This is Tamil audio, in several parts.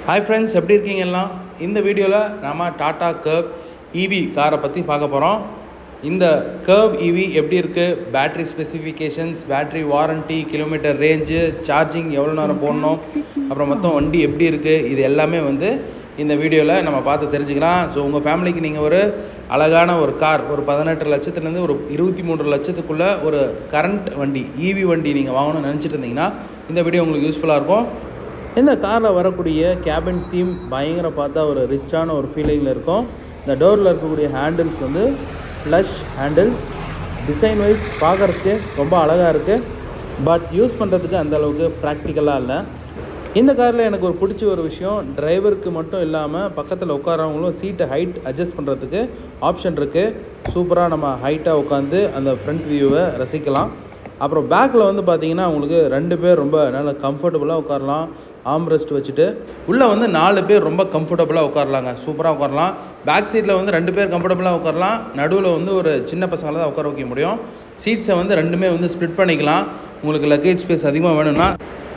ஹாய் ஃப்ரெண்ட்ஸ், எப்படி இருக்கீங்க எல்லாம்? இந்த வீடியோவில் நம்ம டாடா கர்வ் இவி காரை பற்றி பார்க்க போகிறோம். இந்த கர்வ் இவி எப்படி இருக்குது, battery specifications, battery warranty, kilometre range, charging எவ்வளோ நேரம் போடணும், அப்புறம் மொத்தம் வண்டி எப்படி இருக்குது, இது எல்லாமே இந்த வீடியோவில் நம்ம பார்த்து தெரிஞ்சுக்கலாம். ஸோ உங்கள் ஃபேமிலிக்கு நீங்கள் ஒரு அழகான ஒரு கார், ஒரு 18 லட்சத்துலேருந்து ஒரு 23 லட்சத்துக்குள்ளே ஒரு கரண்ட் வண்டி, இவி வண்டி நீங்கள் வாங்கணும்னு நினச்சிட்டு இருந்தீங்கன்னா இந்த வீடியோ உங்களுக்கு யூஸ்ஃபுல்லாக இருக்கும். இந்த காரில் வரக்கூடிய கேபின் தீம் பயங்கர பார்த்தா ஒரு ரிச்சான ஒரு ஃபீலிங்கில் இருக்கும். இந்த டோரில் இருக்கக்கூடிய handles flush handles, design wise பார்க்குறதுக்கு ரொம்ப அழகாக இருக்குது. பட் யூஸ் பண்ணுறதுக்கு அந்தளவுக்கு ப்ராக்டிக்கலாக இல்லை. இந்த காரில் எனக்கு ஒரு பிடிச்ச ஒரு விஷயம், டிரைவருக்கு மட்டும் இல்லாமல் பக்கத்தில் உட்காரவங்களும் சீட்டை ஹைட் அட்ஜஸ்ட் பண்ணுறதுக்கு ஆப்ஷன் இருக்குது. சூப்பராக நம்ம ஹைட்டாக உட்காந்து அந்த ஃப்ரண்ட் வியூவை ரசிக்கலாம். அப்புறம் பேக்கில் பார்த்தீங்கன்னா உங்களுக்கு 2 பேர் ரொம்ப நல்லா கம்ஃபர்டபுளாக உட்காரலாம். ஆம்ரெஸ்ட் வச்சுட்டு உள்ளே 4 பேர் ரொம்ப கம்ஃபர்டபுளாக உட்காரலாங்க, சூப்பராக உட்காரலாம். பேக் சீட்டில் 2 பேர் கம்ஃபர்டபுளாக உட்காரலாம். நடுவில் ஒரு சின்ன பசங்களை தான் உட்கார வைக்க முடியும். சீட்ஸை ரெண்டுமே ஸ்ப்ளிட் பண்ணிக்கலாம். உங்களுக்கு லக்கேஜ் ஸ்பேஸ் அதிகமாக வேணும்னா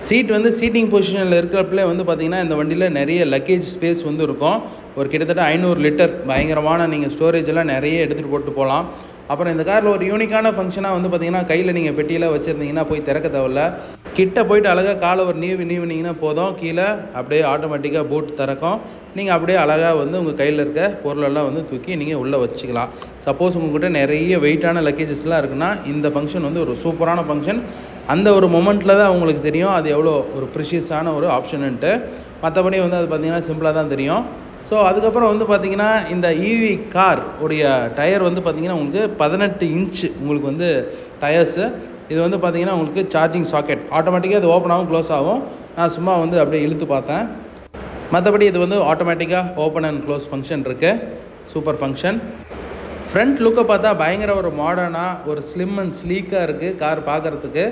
சீட் சீட்டிங் பொசிஷனில் இருக்கிறப்பலே பார்த்தீங்கன்னா இந்த வண்டியில் நிறைய லக்கேஜ் ஸ்பேஸ் இருக்கும். ஒரு கிட்டத்தட்ட 500 லிட்டர் பயங்கரமான நீங்கள் ஸ்டோரேஜ் எல்லாம் நிறைய எடுத்துகிட்டு போட்டு போகலாம். அப்புறம் இந்த காரில் ஒரு யூனிக்கான ஃபங்க்ஷனாக பார்த்தீங்கன்னா கையில் நீங்கள் பெட்டியில் வச்சுருந்தீங்கன்னா போய் திறக்க தேவையில்ல. கிட்ட போயிட்டு அழகாக காலை ஒரு நீவினீங்கன்னா போதும், கீழே அப்படியே ஆட்டோமேட்டிக்காக பூட் திறக்கும். நீங்கள் அப்படியே அழகாக உங்கள் கையில் இருக்க பொருளெல்லாம் தூக்கி நீங்கள் உள்ளே வச்சுக்கலாம். சப்போஸ் உங்கள்கிட்ட நிறைய வெயிட்டான லக்கேஜஸ்லாம் இருக்குன்னா இந்த ஃபங்க்ஷன் ஒரு சூப்பரான ஃபங்க்ஷன். அந்த ஒரு மொமெண்ட்டில் தான் உங்களுக்கு தெரியும் அது எவ்வளோ ஒரு ப்ரிஷியஸான ஒரு ஆப்ஷனுன்ட்டு. மற்றபடி அது பார்த்திங்கன்னா சிம்பிளாக தான் தெரியும். ஸோ அதுக்கப்புறம் பார்த்திங்கன்னா இந்த இவி கார் உடைய டயர் பார்த்திங்கன்னா உங்களுக்கு 18 இன்ச்சு உங்களுக்கு டயர்ஸு. இது பார்த்திங்கன்னா உங்களுக்கு சார்ஜிங் சாக்கெட் ஆட்டோமேட்டிக்காக அது ஓப்பன் ஆகும், க்ளோஸ் ஆகும். நான் சும்மா அப்படியே இழுத்து பார்த்தேன். மற்றபடி இது ஆட்டோமேட்டிக்காக ஓப்பன் அண்ட் க்ளோஸ் ஃபங்க்ஷன் இருக்குது. Super function. ஃப்ரண்ட் லுக்கை பார்த்தா பயங்கர ஒரு மாடர்னாக ஒரு ஸ்லிம் அண்ட் ஸ்லீக்காக இருக்குது கார் பார்க்குறதுக்கு.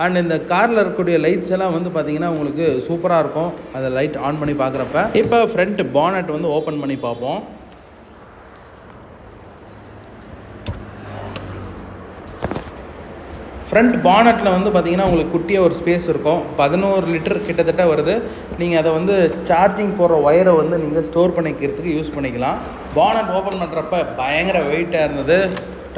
அண்ட் இந்த காரில் இருக்கக்கூடிய லைட்ஸ் எல்லாம் பார்த்திங்கன்னா உங்களுக்கு சூப்பராக இருக்கும் அதை லைட் ஆன் பண்ணி பார்க்குறப்ப. இப்போ ஃப்ரண்ட் பானட் ஓப்பன் பண்ணி பார்ப்போம். ஃப்ரண்ட் பானட்டில் பார்த்திங்கன்னா உங்களுக்கு குட்டியாக ஒரு ஸ்பேஸ் இருக்கும். 11 லிட்டர் கிட்டத்தட்ட வருது. நீங்கள் அதை சார்ஜிங் போடுற ஒயரை நீங்கள் ஸ்டோர் பண்ணிக்கிறதுக்கு யூஸ் பண்ணிக்கலாம். பானட் ஓப்பன் பண்ணுறப்ப பயங்கர வெயிட்டாக இருந்தது.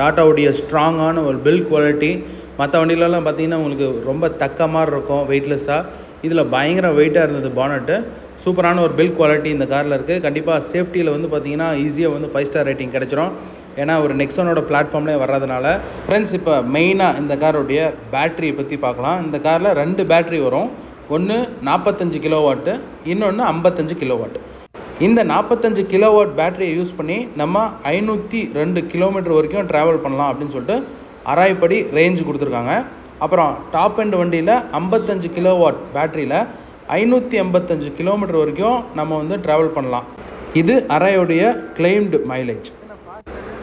டாட்டாவுடைய ஸ்ட்ராங்கான ஒரு பில்ட் குவாலிட்டி. மற்ற வண்டியிலலாம் பார்த்திங்கன்னா உங்களுக்கு ரொம்ப தக்க மாதிரி இருக்கும், வெயிட்லெஸ்ஸாக. இதில் பயங்கர வெயிட்டாக இருந்தது பானட்டு. சூப்பரான ஒரு பில்ட் குவாலிட்டி இந்த காரில் இருக்குது. கண்டிப்பாக சேஃப்டியில் பார்த்திங்கன்னா ஈஸியாக 5 ஸ்டார் ரேட்டிங் கிடச்சிரும். ஏன்னா ஒரு நெக்ஸானோட பிளாட்ஃபார்ம்லேயே வர்றதுனால. ஃப்ரெண்ட்ஸ், இப்போ மெயினாக இந்த காரோடைய பேட்டரியை பற்றி பார்க்கலாம். இந்த காரில் 2 பேட்டரி வரும். ஒன்று 45 கிலோவாட்டு, இன்னொன்று 55 கிலோவாட். இந்த 45 கிலோவாட் பேட்டரியை யூஸ் பண்ணி நம்ம 502 கிலோமீட்டர் வரைக்கும் ட்ராவல் பண்ணலாம் அப்படின்னு சொல்லிட்டு அராய்ப்படி ரேஞ்சு கொடுத்துருக்காங்க. அப்புறம் டாப் எண்ட் வண்டியில் 55 கிலோவாட் பேட்டரியில் 585 கிலோமீட்டர் வரைக்கும் நம்ம ட்ராவல் பண்ணலாம். இது அராயோடைய கிளைம்டு மைலேஜ்.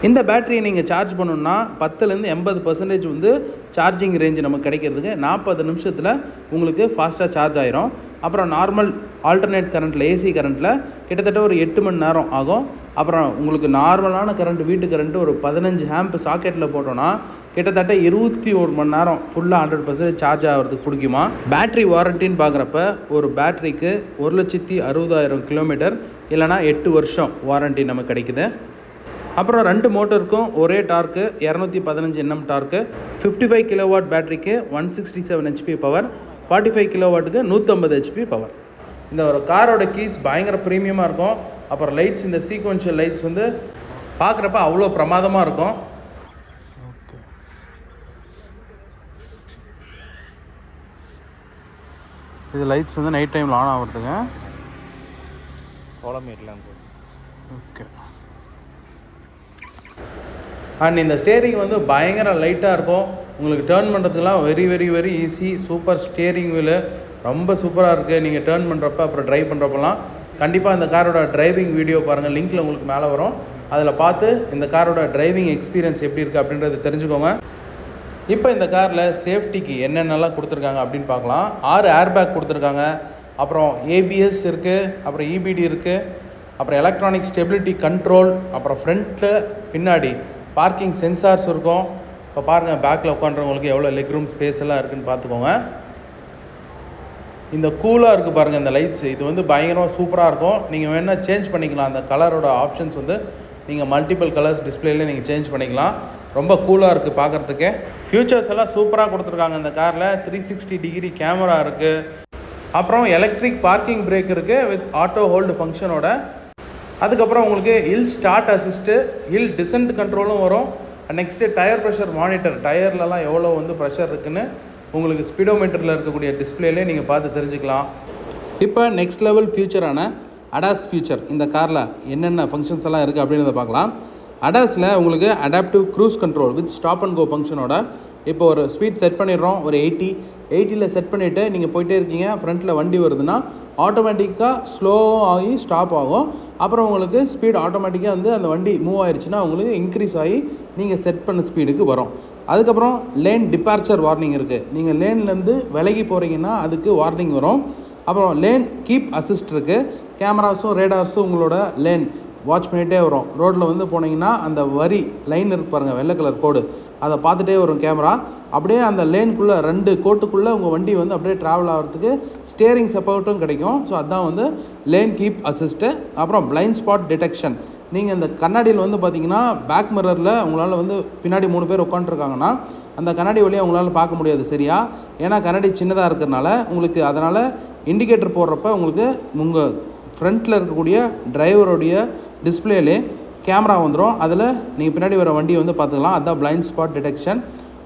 இந்த பேட்டரியை நீங்கள் சார்ஜ் பண்ணணுன்னா 10லேருந்து 80% சார்ஜிங் ரேஞ்சு நமக்கு கிடைக்கிறதுக்கு 40 நிமிஷத்தில் உங்களுக்கு ஃபாஸ்ட்டாக சார்ஜ் ஆயிரும். அப்புறம் நார்மல் ஆல்டர்னேட் கரண்ட்டில், ஏசி கரண்ட்டில் கிட்டத்தட்ட ஒரு 8 மணி நேரம் ஆகும். அப்புறம் உங்களுக்கு நார்மலான கரண்ட், வீட்டு கரண்ட்டு ஒரு 15 ஆம்ப் சாக்கெட்டில் போட்டோன்னா கிட்டத்தட்ட 21 மணி நேரம் ஃபுல்லாக 100% சார்ஜ் ஆகிறதுக்கு பிடிக்குமா. பேட்ரி வாரண்டின்னு பார்க்குறப்ப ஒரு பேட்ரிக்கு 1,60,000 கிலோமீட்டர் இல்லைனா 8 வருஷம் வாரண்ட்டி நமக்கு கிடைக்குது. அப்புறம் 2 மோட்டருக்கும் ஒரே டார்க்கு 215 Nm டார்க்கு. 55 கிலோவாட் பேட்டரிக்கு 167 HP பவர், 45 கிலோவாட்டுக்கு 150 HP பவர். இந்த ஒரு காரோட கீஸ் பயங்கர ப்ரீமியமாக இருக்கும். அப்புறம் லைட்ஸ், இந்த சீக்வென்ஷியல் லைட்ஸ் பார்க்குறப்ப அவ்வளோ பிரமாதமாக இருக்கும். இது லைட்ஸ் நைட் டைமில் ஆன் ஆகிறதுங்க. ஓகே. அண்ட் இந்த ஸ்டேரிங் பயங்கர லைட்டாக இருக்கும். உங்களுக்கு டேர்ன் பண்ணுறதுக்கெலாம் very very very easy. Super steering wheel ரொம்ப சூப்பராக இருக்குது. நீங்கள் டேர்ன் பண்ணுறப்ப அப்புறம் ட்ரைவ் பண்ணுறப்பெல்லாம் கண்டிப்பாக இந்த காரோட டிரைவிங் வீடியோ பாருங்கள், லிங்க்கில் உங்களுக்கு மேலே வரும். அதில் பார்த்து இந்த காரோட டிரைவிங் எக்ஸ்பீரியன்ஸ் எப்படி இருக்குது அப்படின்றத தெரிஞ்சுக்கோங்க. இப்போ இந்த காரில் சேஃப்டிக்கு என்னென்னலாம் கொடுத்துருக்காங்க அப்படின்னு பார்க்கலாம். 6 ஏர்பேக் கொடுத்துருக்காங்க. அப்புறம் ஏபிஎஸ் இருக்குது, அப்புறம் இபிடி இருக்குது, அப்புறம் எலக்ட்ரானிக் ஸ்டெபிலிட்டி கண்ட்ரோல், அப்புறம் ஃப்ரண்ட்டில் பின்னாடி பார்க்கிங் சென்சார்ஸ் இருக்கும். இப்போ பாருங்கள், பேக்கில் உட்காந்துறவங்களுக்கு எவ்வளோ லெக் ரூம் ஸ்பேஸ் எல்லாம் இருக்குதுன்னு பார்த்துக்கோங்க. இந்த கூலாக இருக்குது பாருங்கள் இந்த லைட்ஸ், இது வந்து பயங்கரமாக சூப்பராக இருக்கும். நீங்கள் வேணால் சேஞ்ச் பண்ணிக்கலாம். அந்த கலரோட ஆப்ஷன்ஸ் வந்து நீங்கள் மல்டிபிள் கலர்ஸ் டிஸ்பிளேல நீங்கள் சேஞ்ச் பண்ணிக்கலாம். ரொம்ப கூலாக இருக்குது பார்க்குறதுக்கு. ஃபியூச்சர்ஸ் எல்லாம் சூப்பராக கொடுத்துருக்காங்க இந்த காரில். 360 டிகிரி கேமரா இருக்குது. அப்புறம் எலக்ட்ரிக் பார்க்கிங் பிரேக் இருக்குது வித் ஆட்டோ ஹோல்டு ஃபங்க்ஷனோட. அதுக்கப்புறம் உங்களுக்கு hill start assist, hill descent கண்ட்ரோலும் வரும். நெக்ஸ்ட்டு டயர் ப்ரெஷர் மானிட்டர், டயர்லலாம் எவ்வளோ வந்து ப்ரெஷர் இருக்குதுன்னு உங்களுக்கு ஸ்பீடோமீட்டரில் இருக்கக்கூடிய டிஸ்பிளேலே நீங்கள் பார்த்து தெரிஞ்சுக்கலாம். இப்போ நெக்ஸ்ட் லெவல் ஃபியூச்சரான அடாஸ் ஃபியூச்சர் இந்த காரில் என்னென்ன ஃபங்க்ஷன்ஸ் எல்லாம் இருக்குது அப்படின்றத பார்க்கலாம். அடாஸில் உங்களுக்கு adaptive cruise control with stop and go ஃபங்க்ஷனோட. இப்போ ஒரு ஸ்பீட் செட் பண்ணிடுறோம், ஒரு 80 செட் பண்ணிவிட்டு நீங்கள் போயிட்டே இருக்கீங்க, ஃப்ரண்ட்டில் வண்டி வருதுன்னா ஆட்டோமேட்டிக்காக ஸ்லோ ஆகி ஸ்டாப் ஆகும். அப்புறம் உங்களுக்கு ஸ்பீட் ஆட்டோமேட்டிக்காக வந்து அந்த வண்டி மூவ் ஆயிடுச்சுன்னா உங்களுக்கு இன்க்ரீஸ் ஆகி நீங்கள் செட் பண்ண ஸ்பீடுக்கு வரும். அதுக்கப்புறம் லேன் டிபார்ச்சர் வார்னிங் இருக்குது. நீங்கள் லேன்லேருந்து விலகி போகிறீங்கன்னா அதுக்கு வார்னிங் வரும். அப்புறம் லேன் கீப் அசிஸ்ட் இருக்குது. கேமராஸும் ரேடார்ஸும் உங்களோட லேன் வாட்ச் பண்ணிகிட்டே வரும். ரோட்டில் வந்து போனீங்கன்னா அந்த வரி லைன் இருக்கு பாருங்கள், வெள்ளை கலர் கோடு, அதை பார்த்துட்டே வரும் கேமரா. அப்படியே அந்த லேனுக்குள்ளே 2 கோட்டுக்குள்ளே உங்கள் வண்டி வந்து அப்படியே ட்ராவல் ஆகிறதுக்கு ஸ்டியரிங் சப்போர்ட்டும் கிடைக்கும். ஸோ அதுதான் வந்து லேன் கீப் அசிஸ்ட்டு. அப்புறம் பிளைண்ட் ஸ்பாட் டிடெக்ஷன். நீங்கள் இந்த கண்ணாடியில் வந்து பார்த்தீங்கன்னா பேக் மிரரில் உங்களால் வந்து பின்னாடி 3 பேர் உட்காந்துருக்காங்கன்னா அந்த கண்ணாடி வழியாக உங்களால் பார்க்க முடியாது சரியா, ஏன்னா கண்ணாடி சின்னதாக இருக்கிறதுனால உங்களுக்கு. அதனால் இண்டிகேட்டர் போடுறப்ப உங்களுக்கு உங்கள் ஃப்ரண்ட்டில் இருக்கக்கூடிய டிரைவருடைய டிஸ்பிளேலே கேமரா வந்துடும். அதில் நீங்கள் பின்னாடி வர வண்டியை வந்து பார்த்துக்கலாம். அதுதான் பிளைண்ட் ஸ்பாட் டிடெக்ஷன்.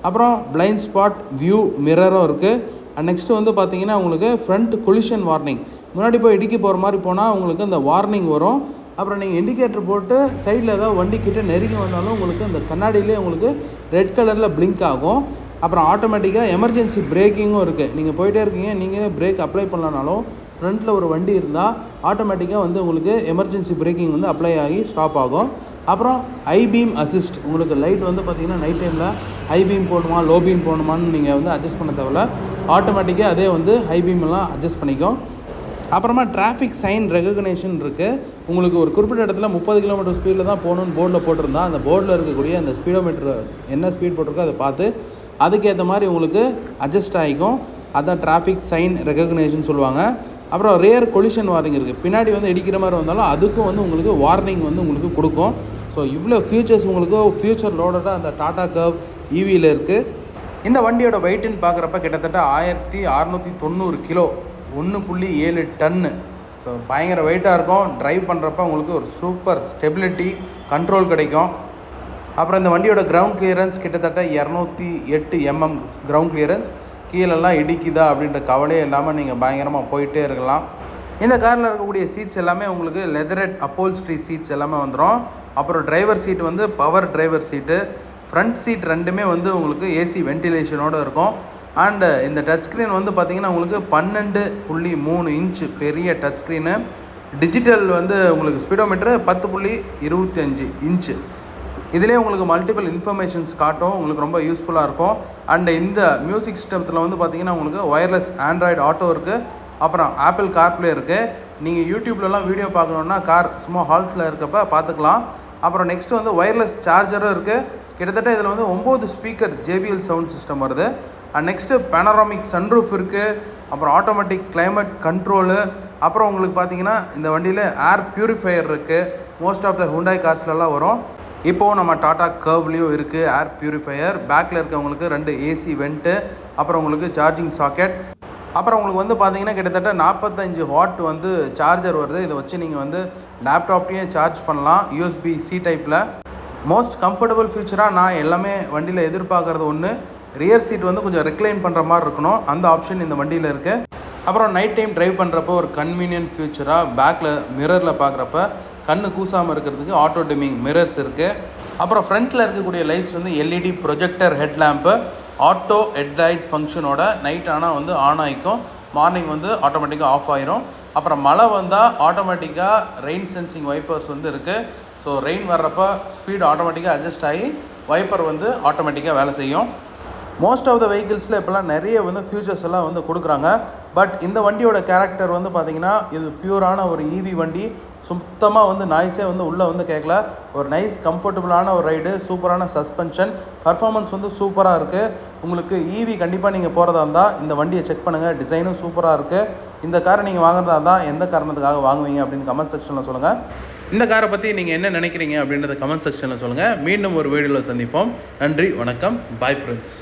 அப்புறம் பிளைண்ட் ஸ்பாட் வியூ மிரரும் இருக்குது. அண்ட் நெக்ஸ்ட்டு வந்து பார்த்தீங்கன்னா உங்களுக்கு ஃப்ரண்ட் கொலிஷன் வார்னிங். முன்னாடி போய் இடிக்க போகிற மாதிரி போனால் உங்களுக்கு அந்த வார்னிங் வரும். அப்புறம் நீங்கள் இண்டிகேட்டர் போட்டு சைடில் ஏதாவது வண்டிக்கிட்ட நெருங்கி வந்தாலும் உங்களுக்கு அந்த கண்ணாடியிலே உங்களுக்கு ரெட் கலரில் பிளிங்க் ஆகும். அப்புறம் ஆட்டோமேட்டிக்காக எமர்ஜென்சி பிரேக்கிங்கும் இருக்குது. நீங்கள் போயிட்டே இருக்கீங்க, நீங்களே பிரேக் அப்ளை பண்ணலனாலும் ஃப்ரண்ட்டில் ஒரு வண்டி இருந்தால் ஆட்டோமேட்டிக்காக வந்து உங்களுக்கு எமர்ஜென்சி பிரேக்கிங் வந்து அப்ளை ஆகி ஸ்டாப் ஆகும். அப்புறம் ஐ பீம் அசிஸ்ட். உங்களுக்கு லைட் வந்து பார்த்திங்கன்னா நைட் டைமில் ஹை பீம் போடணுமா லோ பீம் போடணுமான்னு நீங்கள் வந்து அட்ஜஸ்ட் பண்ண தேவையில்ல, ஆட்டோமேட்டிக்காக அதே வந்து ஹை பீமெல்லாம் அட்ஜஸ்ட் பண்ணிக்கும். அப்புறமா டிராஃபிக் சைன் ரெகக்னேஷன் இருக்குது. உங்களுக்கு ஒரு குறிப்பிட்ட இடத்துல 30 கிலோமீட்டர் ஸ்பீடில் தான் போகணுன்னு போர்டில் போட்டிருந்தா அந்த போர்டில் இருக்கக்கூடிய அந்த ஸ்பீடோமீட்டர் என்ன ஸ்பீட் போட்டிருக்கோ அதை பார்த்து அதுக்கேற்ற மாதிரி உங்களுக்கு அட்ஜஸ்ட் ஆகிக்கும். அதுதான் டிராஃபிக் சைன் ரெகக்னேஷன் சொல்லுவாங்க. அப்புறம் ரேர் கொலிஷன் வார்னிங் இருக்குது. பின்னாடி வந்து இடிக்கிற மாதிரி வந்தாலும் அதுக்கும் வந்து உங்களுக்கு வார்னிங் வந்து உங்களுக்கு கொடுக்கும். ஸோ இவ்வளோ ஃபியூச்சர்ஸ் உங்களுக்கு ஃபியூச்சர் லோடடாக அந்த டாடா கர்வ் ஈவியில் இருக்குது. இந்த வண்டியோட வெயிட்டுன்னு பார்க்குறப்ப கிட்டத்தட்ட 1690 கிலோ, 1.7 டன்னு. ஸோ பயங்கர வெயிட்டாக இருக்கும். ட்ரைவ் பண்ணுறப்ப உங்களுக்கு ஒரு சூப்பர் ஸ்டெபிலிட்டி கண்ட்ரோல் கிடைக்கும். அப்புறம் இந்த வண்டியோட கிரவுண்ட் கிளியரன்ஸ் கிட்டத்தட்ட 208 mm கிரவுண்ட் கிளியரன்ஸ். கீழெல்லாம் இடிக்குதா அப்படின்ற கவலையே இல்லாமல் நீங்கள் பயங்கரமாக போயிட்டே இருக்கலாம். இந்த காரில் இருக்கக்கூடிய சீட்ஸ் எல்லாமே உங்களுக்கு லெதரட் அப்போல்ஸ்ட்ரி சீட்ஸ் எல்லாமே வந்துடும். அப்புறம் டிரைவர் சீட் வந்து power driver seat. Front seat ரெண்டுமே வந்து உங்களுக்கு ஏசி வென்டிலேஷனோடு இருக்கும். அண்டு இந்த டச் ஸ்க்ரீன் வந்து பார்த்திங்கன்னா உங்களுக்கு 12.3 இன்ச்சு பெரிய டச் ஸ்க்ரீனு. டிஜிட்டல் வந்து உங்களுக்கு ஸ்பீடோமீட்டரு 10.25 இன்ச்சு. இதிலே உங்களுக்கு மல்டிபிள் இன்ஃபர்மேஷன்ஸ் காட்டும், உங்களுக்கு ரொம்ப யூஸ்ஃபுல்லாக இருக்கும். அண்டு இந்த மியூசிக் சிஸ்டத்தில் வந்து பார்த்திங்கன்னா உங்களுக்கு ஒயர்லெஸ் ஆண்ட்ராய்டு ஆட்டோ இருக்குது. அப்புறம் ஆப்பிள் கார்ப்ளே இருக்குது. நீங்கள் யூடியூப்லலாம் வீடியோ பார்க்கணுன்னா கார் சும்மா ஹால்ட்டில் இருக்கப்போ பார்த்துக்கலாம். அப்புறம் நெக்ஸ்ட்டு வந்து ஒயர்லெஸ் சார்ஜரும் இருக்குது. கிட்டத்தட்ட இதில் வந்து 9 ஸ்பீக்கர் JBL சவுண்ட் சிஸ்டம் வருது. அண்ட் நெக்ஸ்ட்டு பேனராமிக் சன்ரூஃப் இருக்குது. அப்புறம் ஆட்டோமேட்டிக் கிளைமேட் கண்ட்ரோலு. அப்புறம் உங்களுக்கு பார்த்தீங்கன்னா இந்த வண்டியில் ஏர் பியூரிஃபையர் இருக்குது. மோஸ்ட் ஆஃப் த ஹுண்டாய் கார்ஸ்லலாம் வரும். இப்போது நம்ம டாடா கர்வ்லேயும் இருக்குது ஏர் பியூரிஃபையர். பேக்கில் இருக்கவங்களுக்கு 2 ஏசி வெண்ட்டு. அப்புறம் உங்களுக்கு சார்ஜிங் சாக்கெட். அப்புறம் உங்களுக்கு வந்து பார்த்தீங்கன்னா கிட்டத்தட்ட 45 வாட் வந்து சார்ஜர் வருது. இதை வச்சு நீங்கள் வந்து லேப்டாப்லேயே சார்ஜ் பண்ணலாம் USB-C டைப்பில். மோஸ்ட் கம்ஃபர்டபுள் ஃபீச்சராக நான் எல்லாமே வண்டியில் எதிர்பார்க்குறது ஒன்று, ரியர் சீட் வந்து கொஞ்சம் ரெக்ளைன் பண்ணுற மாதிரி இருக்கணும். அந்த ஆப்ஷன் இந்த வண்டியில் இருக்குது. அப்புறம் நைட் டைம் ட்ரைவ் பண்ணுறப்போ ஒரு கன்வீனியன்ட் ஃபியூச்சராக பேக்கில் மிரரில் பார்க்குறப்ப கண்ணு கூசாமல் இருக்கிறதுக்கு ஆட்டோ டிமிங் மிரர்ஸ் இருக்குது. அப்புறம் ஃப்ரண்ட்டில் இருக்கக்கூடிய லைட்ஸ் வந்து LED projector head lamp, auto headlight ஃபங்க்ஷனோட. நைட் ஆனால் வந்து ஆன் ஆகிக்கும், மார்னிங் வந்து ஆட்டோமேட்டிக்காக ஆஃப் ஆயிரும். அப்புறம் மழை வந்தால் ஆட்டோமேட்டிக்காக ரெயின் சென்சிங் வைப்பர்ஸ் வந்து இருக்குது. ஸோ ரெயின் வர்றப்போ ஸ்பீடு ஆட்டோமேட்டிக்காக அட்ஜஸ்ட் ஆகி வைப்பர் வந்து ஆட்டோமேட்டிக்காக வேலை செய்யும். மோஸ்ட் ஆஃப் த வெஹிக்கிள்ஸில் இப்போலாம் நிறைய வந்து ஃபியூச்சர்ஸ் எல்லாம் வந்து கொடுக்குறாங்க. பட் இந்த வண்டியோட கேரக்டர் வந்து பார்த்திங்கன்னா இது பியூரான ஒரு ஈவி வண்டி. சுத்தமாக வந்து நாய்ஸே வந்து உள்ளே வந்து கேட்கல. ஒரு நைஸ் கம்ஃபர்டபுளான ஒரு ரைடு, சூப்பரான சஸ்பென்ஷன், பர்ஃபார்மன்ஸ் வந்து சூப்பராக இருக்குது. உங்களுக்கு ஈவி கண்டிப்பாக நீங்கள் போகிறதா இருந்தால் இந்த வண்டியை செக் பண்ணுங்கள். டிசைனும் சூப்பராக இருக்குது. இந்த காரை நீங்கள் வாங்குறதா இருந்தால் எந்த காரணத்துக்காக வாங்குவீங்க அப்படின்னு கமெண்ட் செக்ஷனில் சொல்லுங்கள். இந்த காரை பற்றி நீங்கள் என்ன நினைக்கிறீங்க அப்படின்றத கமெண்ட் செக்ஷனில் சொல்லுங்கள். மீண்டும் ஒரு வீடியோவில் சந்திப்போம். நன்றி, வணக்கம், பாய் ஃப்ரெண்ட்ஸ்.